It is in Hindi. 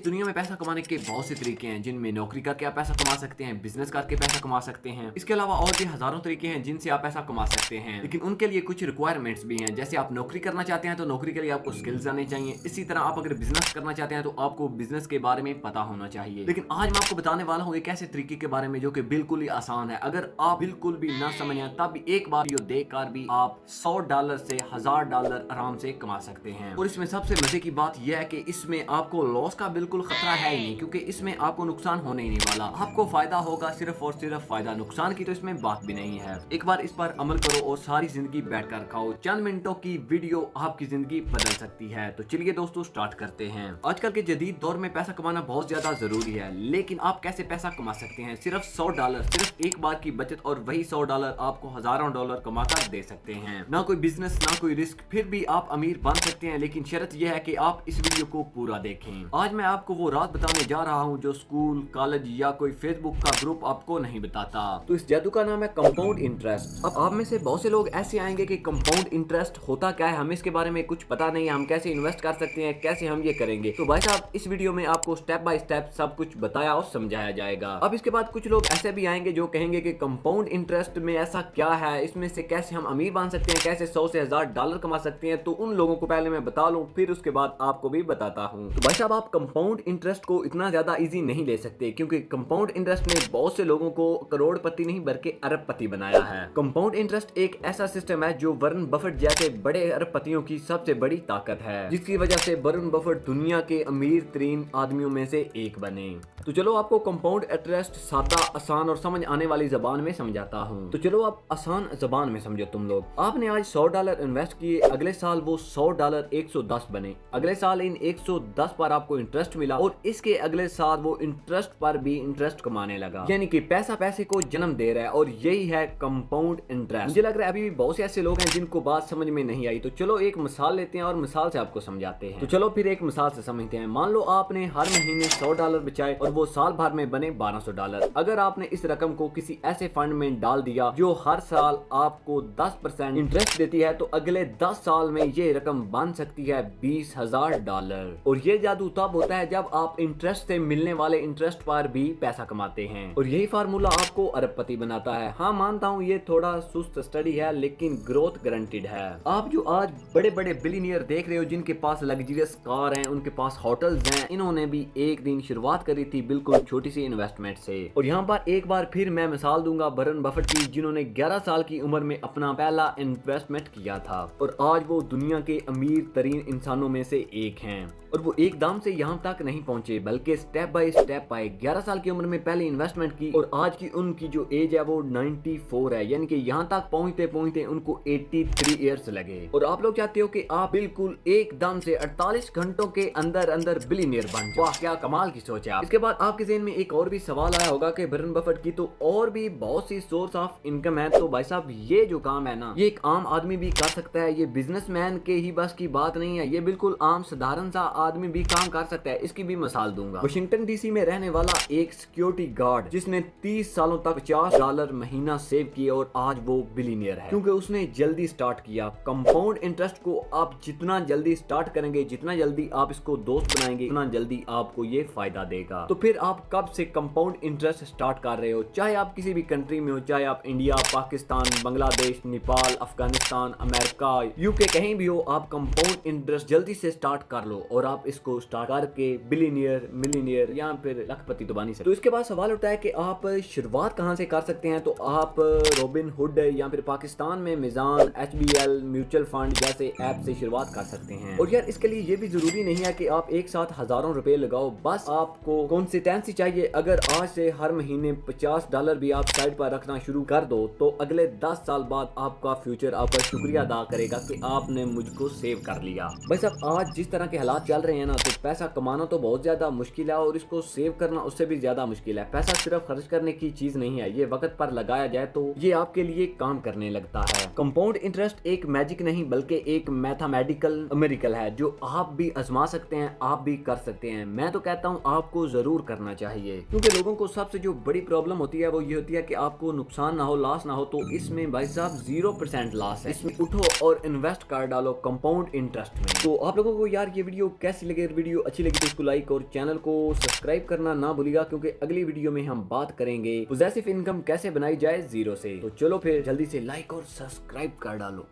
दुनिया में पैसा कमाने के बहुत से तरीके हैं, जिनमें नौकरी करके आप पैसा कमा सकते हैं, बिजनेस करके पैसा कमा सकते हैं। इसके अलावा और भी हजारों तरीके हैं जिनसे आप पैसा कमा सकते हैं, लेकिन उनके लिए कुछ रिक्वायरमेंट्स भी हैं। जैसे आप नौकरी करना चाहते हैं तो नौकरी के लिए आपको स्किल्स आने चाहिए। इसी तरह आप अगर बिजनेस करना चाहते हैं तो आपको बिजनेस के बारे में पता होना चाहिए। लेकिन आज मैं आपको बताने वाला हूँ एक ऐसे तरीके के बारे में जो कि बिल्कुल ही आसान है। अगर आप बिल्कुल भी ना समझें तब भी एक बार वीडियो देखकर भी आप $100 से $1000 आराम से कमा सकते हैं। और इसमें सबसे मजे की बात यह है कि इसमें आपको लॉस का बिल्कुल खतरा है ही नहीं, क्योंकि इसमें आपको नुकसान होने ही नहीं वाला। आपको फायदा होगा सिर्फ और सिर्फ फायदा, नुकसान की तो इसमें बात भी नहीं है। एक बार इस पर अमल करो और सारी जिंदगी बैठ कर खाओ। चंद मिनटों की वीडियो आपकी जिंदगी बदल सकती है। तो चलिए दोस्तों स्टार्ट करते हैं। आजकल के जदीद दौर में पैसा कमाना बहुत ज्यादा जरूरी है, लेकिन आप कैसे पैसा कमा सकते हैं? सिर्फ $100, सिर्फ एक बार की बचत, और वही $100 आपको हजारों डॉलर कमाकर दे सकते हैं। ना कोई बिजनेस, ना कोई रिस्क, फिर भी आप अमीर बन सकते हैं। लेकिन शर्त यह है कि आप इस वीडियो को पूरा देखें। आज मैं आपको वो राज बताने जा रहा हूँ जो स्कूल, कॉलेज या कोई फेसबुक का ग्रुप आपको नहीं बताता। तो इस जादू का नाम है कंपाउंड इंटरेस्ट। अब आप में से बहुत से लोग ऐसे आएंगे कि कंपाउंड इंटरेस्ट होता क्या है, हमें इसके बारे में कुछ पता नहीं है, हम कैसे इन्वेस्ट कर सकते हैं, कैसे हम ये करेंगे। तो भाई साहब इस वीडियो में आपको स्टेप बाय स्टेप सब कुछ बताया और समझाया जाएगा। अब इसके बाद कुछ लोग ऐसे भी आएंगे जो कहेंगे कि कंपाउंड इंटरेस्ट में ऐसा क्या है, इसमें से कैसे हम अमीर बन सकते हैं, कैसे $100 से $1000 कमा सकते हैं। तो उन लोगों को पहले मैं बता लूं, फिर उसके बाद आपको भी बताता हूं। तो भाई साहब आप कंपाउंड इंटरेस्ट को इतना ज्यादा इजी नहीं ले सकते, क्योंकि कंपाउंड इंटरेस्ट ने बहुत से लोगों को करोड़पति नहीं बल्कि अरबपति बनाया है। कंपाउंड इंटरेस्ट एक ऐसा सिस्टम है जो वॉरेन बफेट जैसे बड़े अरबपतियों की सबसे बड़ी ताकत है, जिसकी वजह से वॉरेन बफेट दुनिया के अमीर तरीन आदमियों में से एक बने। तो चलो आपको कंपाउंड इंटरेस्ट सादा, आसान और समझ आने वाली जबान में समझाता हूँ। तो चलो आप आसान जबान में समझो। तुम लोग, आपने आज $100 इन्वेस्ट किए, अगले साल वो $100 110 बने, अगले साल इन 110 पर आपको इंटरेस्ट मिला, और इसके अगले साल वो इंटरेस्ट पर भी इंटरेस्ट कमाने लगा। यानी कि पैसा पैसे को जन्म दे रहा है, और यही है कंपाउंड इंटरेस्ट। मुझे लग रहा है अभी भी बहुत से ऐसे लोग हैं जिनको बात समझ में नहीं आई। तो चलो एक मिसाल लेते हैं और मिसाल से आपको समझाते हैं। तो चलो फिर एक मिसाल से समझते हैं। मान लो आपने हर महीने $100 बचाए और वो साल भर में बने $1200। अगर आपने इस रकम को किसी ऐसे फंड में डाल दिया जो हर साल आपको 10% इंटरेस्ट देती है, तो अगले 10 साल में ये रकम बन सकती है $20000। और ये जादू तब होता है जब आप इंटरेस्ट से मिलने वाले इंटरेस्ट पर भी पैसा कमाते हैं, और यही फार्मूला आपको अरबपति बनाता है। हाँ मानता हूँ ये थोड़ा सुस्त स्टडी है, लेकिन ग्रोथ गारंटीड है। आप जो आज बड़े बड़े बिलियनियर देख रहे हो, जिनके पास लग्जरियस कार हैं, उनके पास होटल्स हैं, इन्होंने भी एक दिन शुरुआत करी थी बिल्कुल छोटी सी इन्वेस्टमेंट से। और यहाँ पर एक बार फिर मैं मिसाल दूंगा वॉरेन बफेट की, जिन्होंने 11 साल की उम्र में अपना पहला इन्वेस्टमेंट किया था, और आज वो दुनिया के अमीर तरीन इंसानों में से एक हैं। और वो एकदम से यहाँ तक नहीं पहुंचे, बल्कि स्टेप बाय स्टेप आए। 11 साल की उम्र में पहले इन्वेस्टमेंट की, और आज की उनकी जो एज है वो 94 है, यानी कि यहाँ तक पहुंचते पहुंचते उनको 83 ईयर्स लगे। और आप लोग चाहते हो कि आप बिल्कुल एकदम से 48 घंटों के अंदर अंदर बिलियनियर बन जाओ। वाह क्या कमाल की सोच है। इसके बाद आपके ज़हन में एक और भी सवाल आया होगा कि वॉरेन बफेट की तो और भी बहुत सी सोर्स ऑफ इनकम है। तो भाई साहब ये जो काम है ना, ये एक आम आदमी भी कर सकता है। ये बिजनेसमैन के ही बस की बात नहीं है, ये बिल्कुल आम साधारण सा आदमी भी काम कर सकता है। इसकी भी मिसाल दूंगा। वाशिंगटन डीसी में रहने वाला एक सिक्योरिटी गार्ड, जिसने 30 सालों तक $50 महीना सेव किए, और आज वो बिलियनियर है, क्योंकि उसने जल्दी स्टार्ट किया। कंपाउंड इंटरेस्ट को आप जितना जल्दी स्टार्ट करेंगे, जितना जल्दी आप इसको दोस्त बनाएंगे, उतना जल्दी आपको ये फायदा देगा। तो फिर आप कब से कंपाउंड इंटरेस्ट स्टार्ट कर रहे हो? चाहे आप किसी भी कंट्री में हो, चाहे आप India, Pakistan, Bangladesh, Nepal, Afghanistan, America, UK, कहीं भी हो, आप कंपाउंड इंटरेस्ट जल्दी से स्टार्ट कर लो, और आप इसको स्टार्ट करके बिलियनियर, मिलियनियर या फिर लखपति तो बन ही सकते। तो इसके बाद सवाल उठता है कि आप शुरुआत कहां से कर सकते हैं? तो आप रॉबिन हुड या फिर पाकिस्तान में मिजान, HBL म्यूचुअल फंड जैसे ऐप से शुरुआत कर सकते हैं। और यार इसके लिए ये भी जरूरी नहीं है कि आप एक साथ हजारों रुपए लगाओ, बस आपको कंसिस्टेंसी चाहिए। अगर आज से हर महीने $50 भी आप साइड पर रखना शुरू कर दो, तो अगले 10 साल बाद आपका फ्यूचर आपका शुक्रिया अदा करेगा कि आपने मुझको सेव कर लिया। बस अब आज जिस तरह के हालात चल रहे हैं ना, तो पैसा कमाना तो बहुत ज्यादा मुश्किल है, और इसको सेव करना उससे भी ज्यादा मुश्किल है। पैसा सिर्फ खर्च करने की चीज नहीं है, ये वक्त पर लगाया जाए तो ये आपके लिए काम करने लगता है। कंपाउंड इंटरेस्ट एक मैजिक नहीं बल्कि एक मैथमेटिकल मिरेकल है, जो आप भी आजमा सकते हैं, आप भी कर सकते हैं। मैं तो कहता हूँ आपको जरूर जरूर करना चाहिए, क्योंकि लोगों को सबसे जो बड़ी प्रॉब्लम होती है वो ये होती है कि आपको नुकसान ना हो, लॉस ना हो। तो इसमें भाई साहब 0% लॉस है। इसमें उठो और इन्वेस्ट कर डालो कंपाउंड इंटरेस्ट में। तो आप लोगों को यार ये वीडियो कैसी लगे? वीडियो अच्छी लगी तो इसको लाइक और चैनल को सब्सक्राइब करना ना भूलिएगा, क्योंकि अगली वीडियो में हम बात करेंगे पॉजिटिव इनकम कैसे बनाई जाए जीरो से। तो चलो फिर जल्दी से लाइक और सब्सक्राइब कर डालो।